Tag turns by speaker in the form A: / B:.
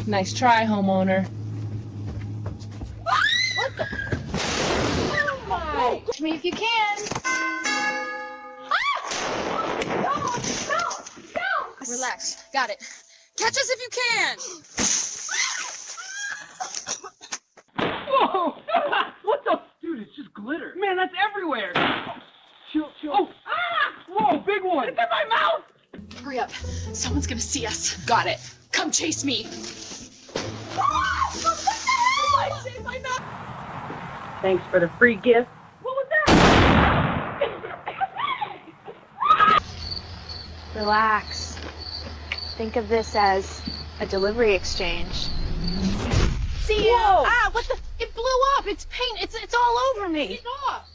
A: Nice try, homeowner.
B: What the? Oh my! Catch me if you can. No! Relax. Got it. Catch us if you can.
C: Whoa! What the? Dude, it's just glitter. Man, that's everywhere. Chill. Oh! Ah! Whoa, big one! It's in my mouth!
B: Hurry up. Someone's gonna see us. Got it. Come chase me. My mouth.
D: Thanks for the free gift.
C: What was that?
E: Relax. Think of this as a delivery exchange. See ya.
D: Whoa.
E: Ah, what the? It blew up. It's paint. It's all over me.
B: Get off.